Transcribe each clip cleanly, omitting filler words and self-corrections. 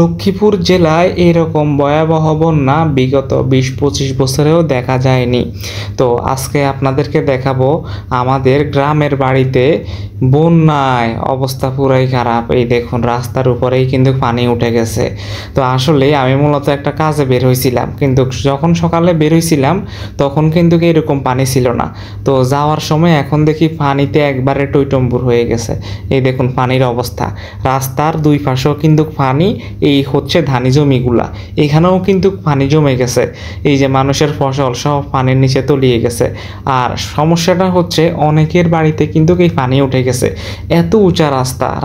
লক্ষ্মীপুর জেলায় এরকম ভয়াবহ বন্যা বিগত ২০-২৫ বছরেও দেখা যায়নি। তো আজকে আপনাদেরকে দেখাবো আমাদের গ্রামের বাড়িতে বন্যায় অবস্থা পুরাই খারাপ। এই দেখুন রাস্তার উপরেই কিন্তু পানি উঠে গেছে। তো আসলে আমি মূলত একটা কাজে বের হয়েছিলাম, কিন্তু যখন সকালে বের হয়েছিলাম তখন কিন্তু এরকম পানি ছিল না। তো যাওয়ার সময় এখন দেখি পানিতে একবারে টইটম্বুর হয়ে গেছে। এই দেখুন পানির অবস্থা, রাস্তার দুই পাশেও কিন্তু পানি। এই হচ্ছে ধানি জমিগুলা, এখানেও কিন্তু পানি জমে গেছে। এই যে মানুষের ফসল সব পানির নিচে তলিয়ে গেছে। আর সমস্যাটা হচ্ছে অনেকের বাড়িতে কিন্তু এই পানি উঠে গেছে। এত উঁচা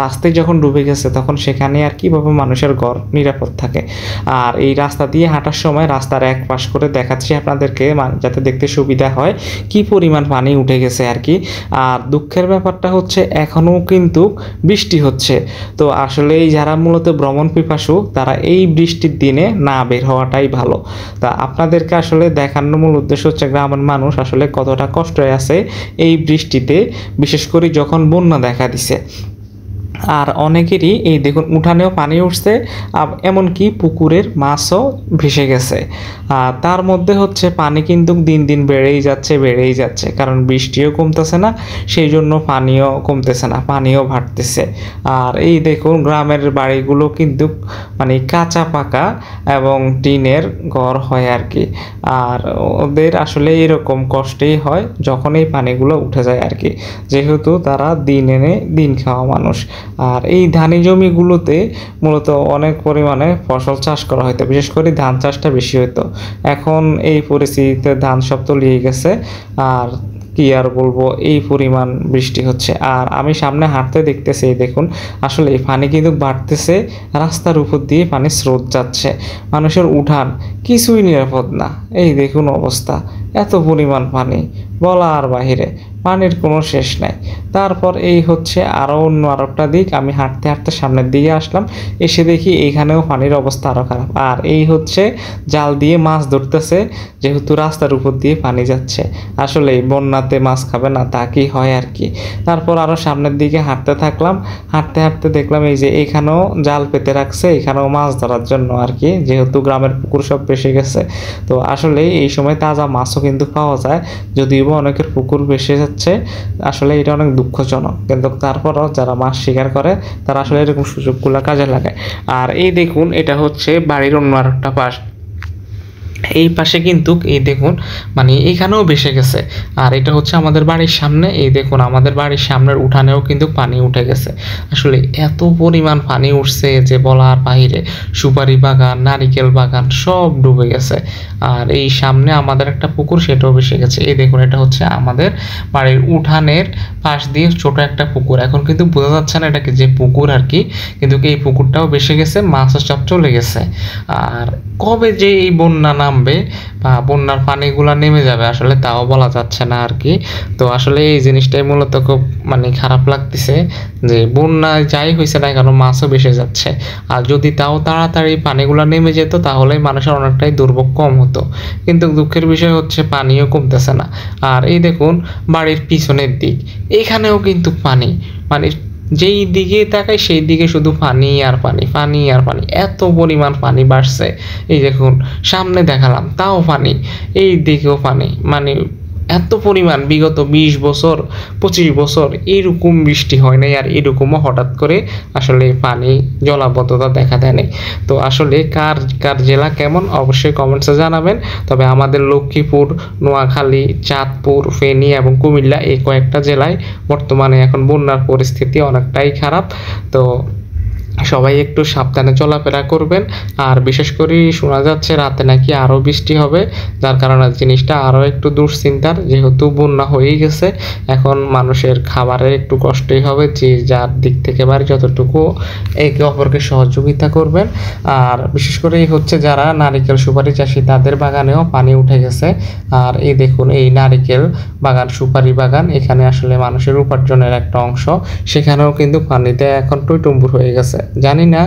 রাস্তায় যখন ডুবে গেছে তখন সেখানে আর কিভাবে মানুষের ঘর নিরাপদ থাকে। আর এই রাস্তা দিয়ে হাঁটার সময় রাস্তার এক পাশ করে দেখাচ্ছি আপনাদেরকে, যাতে দেখতে সুবিধা হয় কি পরিমাণ পানি উঠে গেছে আর কি। আর দুঃখের ব্যাপারটা হচ্ছে এখনও কিন্তু বৃষ্টি হচ্ছে। তো আসলে এই যারা মূলত ভ্রমণ পিপাসু তারা এই বৃষ্টির দিনে না বের হওয়াটাই ভালো। তা আপনাদেরকে আসলে দেখানোর মূল উদ্দেশ্য হচ্ছে গ্রামের মানুষ আসলে কতটা কষ্টে আছে এই বৃষ্টিতে, বিশেষ করে যখন বন্যা দেখা দিছে। আর অনেকেরই এই দেখুন উঠানেও পানি উঠছে, এমনকি পুকুরের মাছও ভেসে গেছে। তার মধ্যে হচ্ছে পানি কিন্তু দিন দিন বেড়েই যাচ্ছে, কারণ বৃষ্টিও কমতেছে না, সেই জন্য পানিও কমতেছে না, পানিও বাড়তেছে। আর এই দেখুন গ্রামের বাড়িগুলো কিন্তু মানে কাঁচা পাকা এবং টিনের ঘর হয় আর কি। আর ওদের আসলে এরকম কষ্টেই হয় যখন এই পানিগুলো উঠে যায় আর কি, যেহেতু তারা দিন এনে দিন খাওয়া মানুষ। আর এই ধানি জমিগুলোতে মূলত অনেক পরিমাণে ফসল চাষ করা হতো, বিশেষ করে ধান চাষটা বেশি হতো। এখন এই পরিস্থিতিতে ধান সব তলিয়ে গেছে। আর কি আর বলবো, এই পরিমাণ বৃষ্টি হচ্ছে। আর আমি সামনে হাঁটতে দেখতেছি, দেখুন আসলে পানি কিন্তু বাড়তেছে, রাস্তার উপর দিয়ে পানির স্রোত যাচ্ছে, মানুষের উঠান কিছুই নিরাপদ না। এই দেখুন অবস্থা, এত পরিমাণ পানি বলার বাহিরে, পানির কোনো শেষ নাই। তারপর এই হচ্ছে আরও অন্য আরেকটা দিক, আমি হাঁটতে হাঁটতে সামনের দিকে আসলাম, এসে দেখি এইখানেও পানির অবস্থা আরও খারাপ। আর এই হচ্ছে জাল দিয়ে মাছ ধরতেছে, যেহেতু রাস্তার উপর দিয়ে পানি যাচ্ছে। আসলে বন্যাতে মাছ খাবে না তা কি হয় আর কি। তারপর আরও সামনের দিকে হাঁটতে থাকলাম, হাঁটতে হাঁটতে দেখলাম এই যে এখানেও জাল পেতে রাখছে, এখানেও মাছ ধরার জন্য আর কি, যেহেতু গ্রামের পুকুর সব ভেসে গেছে। তো আসলে এই সময় তাজা মাছও কিন্তু পাওয়া যায়, যদিও অনেকের পুকুর ভেসে যাচ্ছে। আসলে এটা অনেক দুঃখজনক, কিন্তু তারপরও যারা মাছ শিকার করে তারা আসলে এরকম সুযোগগুলো কাজে লাগায়। আর এই দেখুন এটা হচ্ছে বাড়ির অন্য আরেকটা পাশ, এই পাশে কিন্তু এই দেখুন মানে এখানেও ভেসে গেছে। আর এটা হচ্ছে আমাদের বাড়ির সামনে, এই দেখুন আমাদের বাড়ির সামনের উঠানেও কিন্তু পানি উঠে গেছে। আসলে এত পরিমাণ পানি উঠছে যে বলার বাহিরে, সুপারি বাগান, নারিকেল বাগান সব ডুবে গেছে। আর এই সামনে আমাদের একটা পুকুর, সেটাও ভেসে গেছে। এই দেখুন এটা হচ্ছে আমাদের বাড়ির উঠানের পাশ দিয়ে ছোট একটা পুকুর, এখন কিন্তু বোঝা যাচ্ছে না এটাকে যে পুকুর আর কি, কিন্তু এই পুকুরটাও ভেসে গেছে, মাছের সব চলে গেছে। আর কবে যে এই বন্যা নামবে বা বন্যার পানিগুলা নেমে যাবে আসলে তাও বলা যাচ্ছে না আর কি। তো আসলে এই জিনিসটাই মূলত খুব মানে খারাপ লাগতেছে যে বন্যা যাই হয়েছে না কেন মাছও ভেসে যাচ্ছে। আর যদি তাও তাড়াতাড়ি পানিগুলা নেমে যেত তাহলে মানুষের অনেকটাই দুর্ভোগ কম হতো, কিন্তু দুঃখের বিষয় হচ্ছে পানিও কমতেছে না। আর এই দেখুন বাড়ির পিছনের দিক, এখানেও কিন্তু পানি, মানে যেই দিকে তাকাই সেই দিকে শুধু পানি আর পানি, পানি আর পানি, এত পরিমাণ পানি বাড়ছে। এই দেখুন সামনে দেখালাম তাও পানি, এই দিকেও পানি, মানে এত পরিমাণ বিগত 20 বছর 25 বছর এরকম বৃষ্টি হয় নাই। আর এরকমও হঠাৎ করে আসলে পানি জলাবদ্ধতা দেখা দেয় নাই। তো আসলে কার কার জেলা কেমন অবশ্যই কমেন্টসে জানাবেন। তবে আমাদের লক্ষ্মীপুর, নোয়াখালী, চাঁদপুর, ফেনী এবং কুমিল্লা এই কয়েকটা জেলায় বর্তমানে এখন বন্যার পরিস্থিতি অনেকটাই খারাপ। তো সবাই একটু সাবধানে চলাফেরা করবেন। আর বিশেষ করে শোনা যাচ্ছে রাতে নাকি আরও বৃষ্টি হবে, যার কারণে জিনিসটা আরও একটু দুশ্চিন্তার, যেহেতু বন্যা হয়েই গেছে। এখন মানুষের খাবারের একটু কষ্টই হবে, যে যার দিক থেকে পারে যতটুকু একে অপরকে সহযোগিতা করবেন। আর বিশেষ করে হচ্ছে যারা নারিকেল সুপারি চাষি তাদের বাগানেও পানি উঠে গেছে। আর এই দেখুন এই নারিকেল বাগান, সুপারি বাগান, এখানে আসলে মানুষের উপার্জনের একটা অংশ, সেখানেও কিন্তু পানিতে এখন টইটুম্বুর হয়ে গেছে। জানি না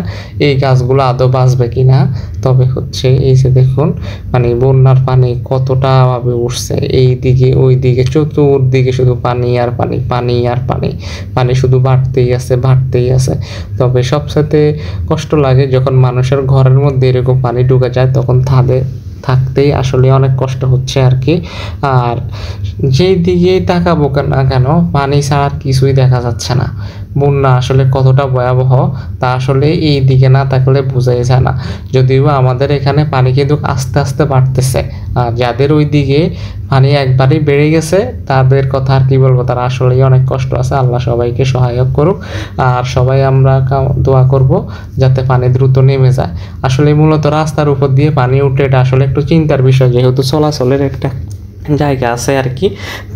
এই গাছগুলো আদৌ বাঁচবে কি না। তবে হচ্ছে এই যে দেখুন, মানে বন্যার পানি কতটা ভাবে উঠছে, এই দিকে ওই দিকে চতুর্দিকে শুধু পানি আর পানি, পানি আর পানি, পানি শুধু বাড়তেই আছে, বাড়তেই আছে। তবে সবসাথে কষ্ট লাগে যখন মানুষের ঘরের মধ্যে এরকম পানি ঢুকে যায়, তখন থাকতেই আসলে অনেক কষ্ট হচ্ছে আর কি। আর যেই দিকেই তাকাবো না কেন, পানি ছাড়া আর কিছুই দেখা যাচ্ছে না। বন্যা আসলে কতটা ভয়াবহ তা আসলে এই দিকে না তাকালে বোঝাই যায় না। যদিও আমাদের এখানে পানি কিন্তু আস্তে আস্তে বাড়তেছে, আর যাদের ওই দিকে পানি একবারই বেড়ে গেছে তাদের কথা আর কি বলবো, তারা আসলেই অনেক কষ্ট আছে। আল্লাহ সবাইকে সহায়ক করুক, আর সবাই আমরা দোয়া করব যাতে পানি দ্রুত নেমে যায়। আসলে মূলত রাস্তার উপর দিয়ে পানি উঠে, এটা আসলে একটু চিন্তার বিষয়, যেহেতু চলাচলের একটা জায়গা আছে আর কি,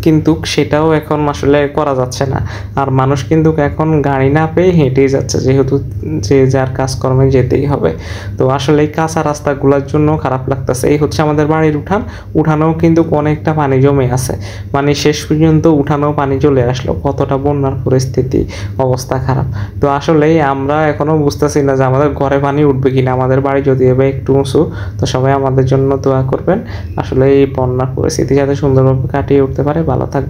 কিন্তু সেটাও এখন আসলে করা যাচ্ছে না। আর মানুষ কিন্তু এখন গাড়ি না পেয়ে হেঁটেই যাচ্ছে, যেহেতু যে যার কাজকর্মে যেতেই হবে। তো আসলে এই কাঁচা রাস্তাগুলোর জন্য খারাপ লাগতেছে। এই হচ্ছে আমাদের বাড়ির উঠানেও কিন্তু অনেকটা পানি জমে আছে, মানে শেষ পর্যন্ত উঠানেও পানি চলে আসলো। কতটা বন্যার পরিস্থিতি, অবস্থা খারাপ। তো আসলে আমরা এখনো বুঝতেছি না যে আমাদের ঘরে পানি উঠবে কিনা। আমাদের বাড়ি যদি এবার একটু উঁচু, তো সবাই আমাদের জন্য দোয়া করবেন আসলে এই বন্যার পরিস্থিতি যাতে সুন্দরভাবে কাটিয়ে উঠতে পারে। ভালো থাকবেন।